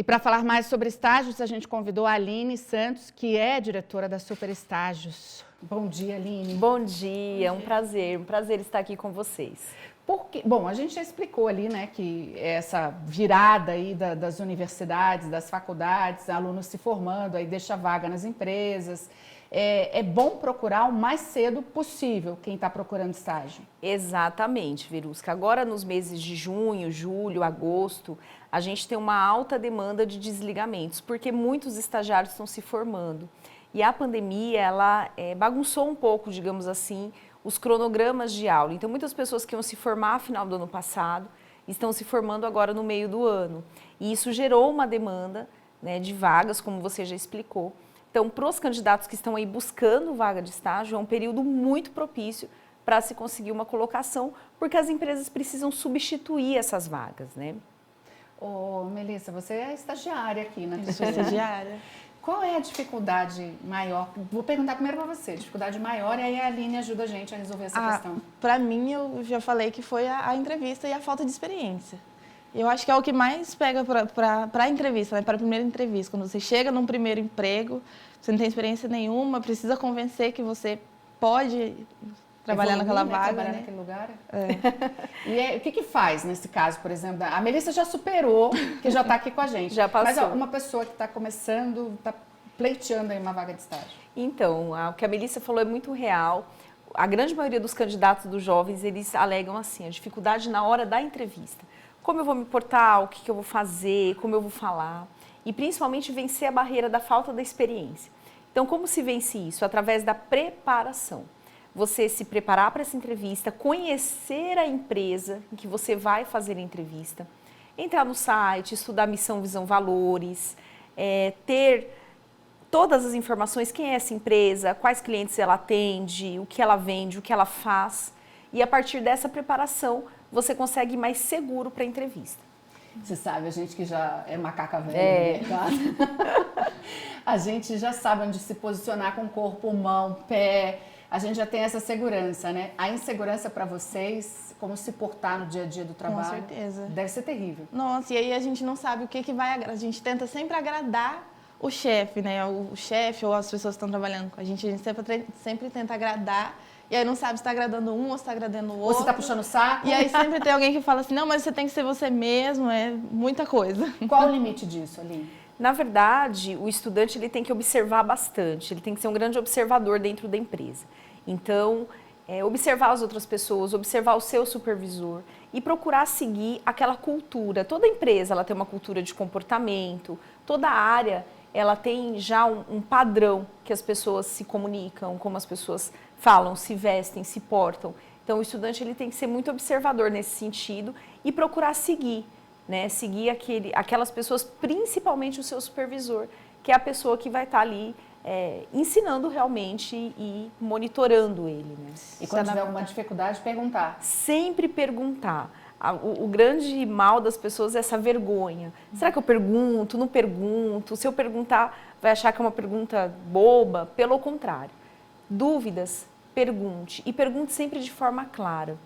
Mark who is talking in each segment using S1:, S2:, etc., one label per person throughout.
S1: E para falar mais sobre estágios, a gente convidou a Aline Santos, que é diretora da Super Estágios. Bom dia, Aline.
S2: Bom dia, um prazer estar aqui com vocês.
S1: Bom, a gente já explicou ali, né, que essa virada aí das universidades, das faculdades, alunos se formando, aí deixa vaga nas empresas. É bom procurar o mais cedo possível quem está procurando estágio.
S2: Exatamente, Verusca. Agora nos meses de junho, julho, agosto, a gente tem uma alta demanda de desligamentos, porque muitos estagiários estão se formando. E a pandemia, ela bagunçou um pouco, digamos assim, os cronogramas de aula. Então, muitas pessoas que iam se formar no final do ano passado estão se formando agora no meio do ano. E isso gerou uma demanda, né, de vagas, como você já explicou. Então, para os candidatos que estão aí buscando vaga de estágio, é um período muito propício para se conseguir uma colocação, porque as empresas precisam substituir essas vagas, né?
S1: Ô, Melissa, você é estagiária aqui, né?
S3: Eu sou estagiária.
S1: Qual é a dificuldade maior? Vou perguntar primeiro para você, dificuldade maior, e aí a Aline ajuda a gente a resolver essa questão.
S3: Para mim, eu já falei que foi a entrevista e a falta de experiência. Eu acho que é o que mais pega para a entrevista, né? Para a primeira entrevista. Quando você chega num primeiro emprego, você não tem experiência nenhuma, precisa convencer que você pode trabalhar naquela vaga.
S1: Trabalhar naquele lugar. E o que faz nesse caso, por exemplo? A Melissa já superou, que já está aqui com a gente.
S2: Já passou.
S1: Mas ó, uma pessoa que está começando, está pleiteando aí uma vaga de estágio.
S2: Então, o que a Melissa falou é muito real. A grande maioria dos candidatos dos jovens, eles alegam assim, a dificuldade na hora da entrevista. Como eu vou me portar, o que eu vou fazer, como eu vou falar. E principalmente vencer a barreira da falta da experiência. Então, como se vence isso? Através da preparação. Você se preparar para essa entrevista, conhecer a empresa em que você vai fazer a entrevista, entrar no site, estudar missão, visão, valores, ter todas as informações, quem é essa empresa, quais clientes ela atende, o que ela vende, o que ela faz. E a partir dessa preparação, você consegue ir mais seguro para a entrevista.
S1: Você sabe, a gente que já é macaca velha no mercado, a gente já sabe onde se posicionar com corpo, mão, pé, a gente já tem essa segurança, né? A insegurança para vocês, como se portar no dia a dia do trabalho,
S3: com certeza,
S1: deve ser terrível.
S3: Nossa, e aí a gente não sabe o que vai agradar, a gente tenta sempre agradar o chefe, né? O chefe ou as pessoas que estão trabalhando com a gente sempre tenta agradar. E aí não sabe se está agradando um ou se está agradando o outro.
S1: Ou se está puxando o saco.
S3: E aí sempre tem alguém que fala assim, não, mas você tem que ser você mesmo, é muita coisa.
S1: Qual o limite disso, Aline?
S2: Na verdade, o estudante ele tem que observar bastante, ele tem que ser um grande observador dentro da empresa. Então, observar as outras pessoas, observar o seu supervisor e procurar seguir aquela cultura. Toda empresa ela tem uma cultura de comportamento, toda área ela tem já um padrão que as pessoas se comunicam, como as pessoas falam, se vestem, se portam. Então, o estudante ele tem que ser muito observador nesse sentido e procurar seguir, né? Seguir aquelas pessoas, principalmente o seu supervisor, que é a pessoa que vai estar ali ensinando realmente e monitorando ele, né?
S1: E quando tiver alguma dificuldade, perguntar.
S2: Sempre perguntar. O grande mal das pessoas é essa vergonha. Será que eu pergunto? Não pergunto? Se eu perguntar, vai achar que é uma pergunta boba? Pelo contrário. Dúvidas, pergunte. E pergunte sempre de forma clara,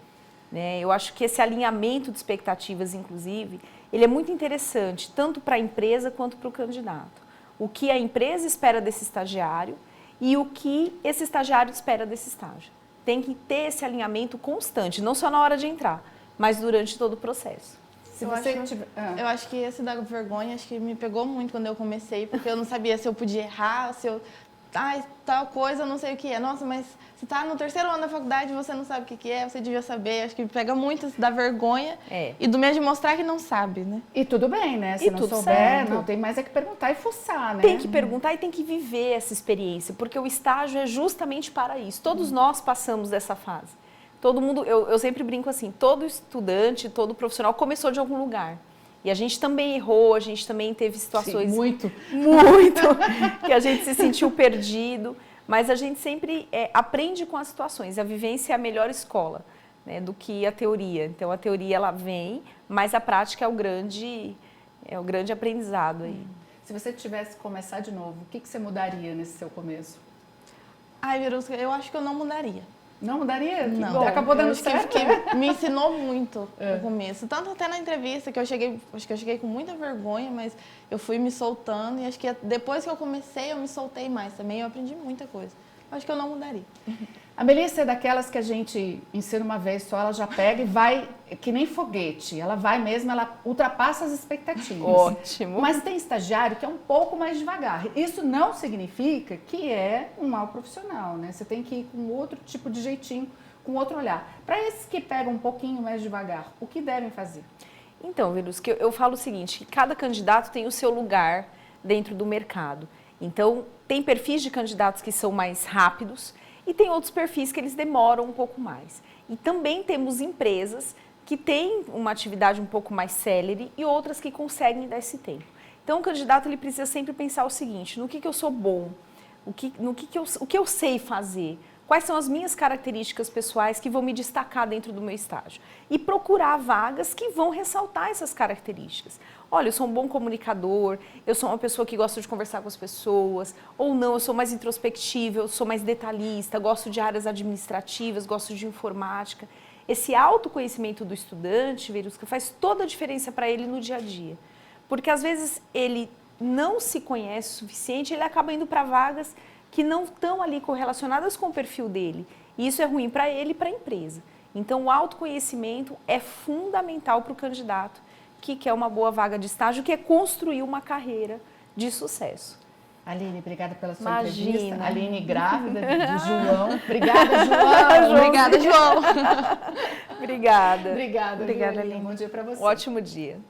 S2: né? Eu acho que esse alinhamento de expectativas, inclusive, ele é muito interessante, tanto para a empresa quanto para o candidato. O que a empresa espera desse estagiário e o que esse estagiário espera desse estágio. Tem que ter esse alinhamento constante, não só na hora de entrar, mas durante todo o processo.
S3: Eu acho que esse da vergonha acho que me pegou muito quando eu comecei, porque eu não sabia se eu podia errar, se eu... tal coisa, eu não sei o que é. Nossa, mas se tá no terceiro ano da faculdade e você não sabe o que é, você devia saber. Acho que pega muito da vergonha e do medo de mostrar que não sabe, né?
S1: E tudo bem, né? Se
S2: e
S1: não
S2: tudo
S1: souber,
S2: certo.
S1: não tem mais é que perguntar e fuçar, né?
S2: Tem que perguntar e tem que viver essa experiência, porque o estágio é justamente para isso. Todos nós passamos dessa fase. Todo mundo, eu sempre brinco assim, todo estudante, todo profissional começou de algum lugar. E a gente também errou, a gente também teve situações...
S1: Sim, muito,
S2: que a gente se sentiu perdido. Mas a gente sempre aprende com as situações. A vivência é a melhor escola, né, do que a teoria. Então, a teoria ela vem, mas a prática é o grande aprendizado aí.
S1: Se você tivesse que começar de novo, o que você mudaria nesse seu começo?
S3: Ai, Verusca, eu acho que eu não mudaria.
S1: Não mudaria?
S3: Não.
S1: Acabou dando
S3: Eu acho que
S1: certo.
S3: me ensinou muito no começo. Tanto até na entrevista, que acho que eu cheguei com muita vergonha, mas eu fui me soltando e acho que depois que eu comecei, eu me soltei mais também. Eu aprendi muita coisa. Acho que eu não mudaria.
S1: A Melissa é daquelas que a gente ensina uma vez só, ela já pega e vai que nem foguete. Ela vai mesmo, ela ultrapassa as expectativas.
S2: Ótimo.
S1: Mas tem estagiário que é um pouco mais devagar. Isso não significa que é um mau profissional, né? Você tem que ir com outro tipo de jeitinho, com outro olhar. Para esses que pegam um pouquinho mais devagar, o que devem fazer?
S2: Então, Verusca, eu falo o seguinte, que cada candidato tem o seu lugar dentro do mercado. Então, tem perfis de candidatos que são mais rápidos e tem outros perfis que eles demoram um pouco mais. E também temos empresas que têm uma atividade um pouco mais célere e outras que conseguem dar esse tempo. Então, o candidato ele precisa sempre pensar o seguinte, no que eu sou bom, o que eu sei fazer, quais são as minhas características pessoais que vão me destacar dentro do meu estágio. E procurar vagas que vão ressaltar essas características. Olha, eu sou um bom comunicador, eu sou uma pessoa que gosta de conversar com as pessoas, ou não, eu sou mais introspectiva, eu sou mais detalhista, gosto de áreas administrativas, gosto de informática. Esse autoconhecimento do estudante, Verusca, faz toda a diferença para ele no dia a dia. Porque às vezes ele não se conhece o suficiente, ele acaba indo para vagas que não estão ali correlacionadas com o perfil dele. E isso é ruim para ele e para a empresa. Então, o autoconhecimento é fundamental para o candidato que quer uma boa vaga de estágio, que é construir uma carreira de sucesso.
S1: Aline, obrigada pela sua
S2: Imagina.
S1: entrevista. Aline, grávida de João. Obrigada, João.
S3: Obrigada, João.
S2: Obrigada.
S1: Obrigada,
S2: Obrigada,
S1: Aline.
S2: Aline.
S1: Bom dia para você.
S2: Ótimo dia.